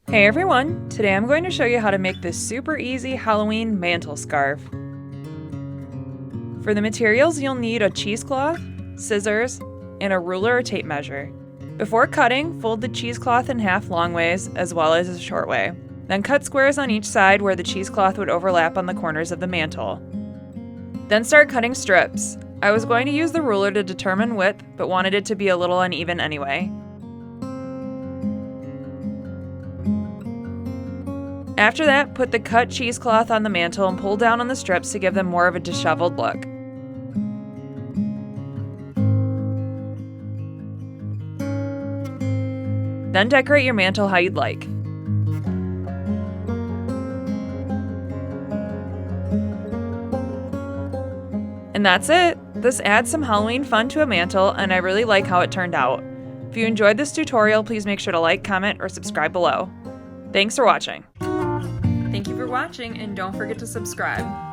Hey everyone! Today I'm going to show you how to make this super easy Halloween mantle scarf. For the materials, you'll need a cheesecloth, scissors, and a ruler or tape measure. Before cutting, fold the cheesecloth in half long ways as well as a short way. Then cut squares on each side where the cheesecloth would overlap on the corners of the mantle. Then start cutting strips. I was going to use the ruler to determine width, but wanted it to be a little uneven anyway. After that, put the cut cheesecloth on the mantle and pull down on the strips to give them more of a disheveled look. Then decorate your mantle how you'd like. And that's it! This adds some Halloween fun to a mantle, and I really like how it turned out. If you enjoyed this tutorial, please make sure to like, comment, or subscribe below. Thanks for watching! Thank you for watching, and don't forget to subscribe.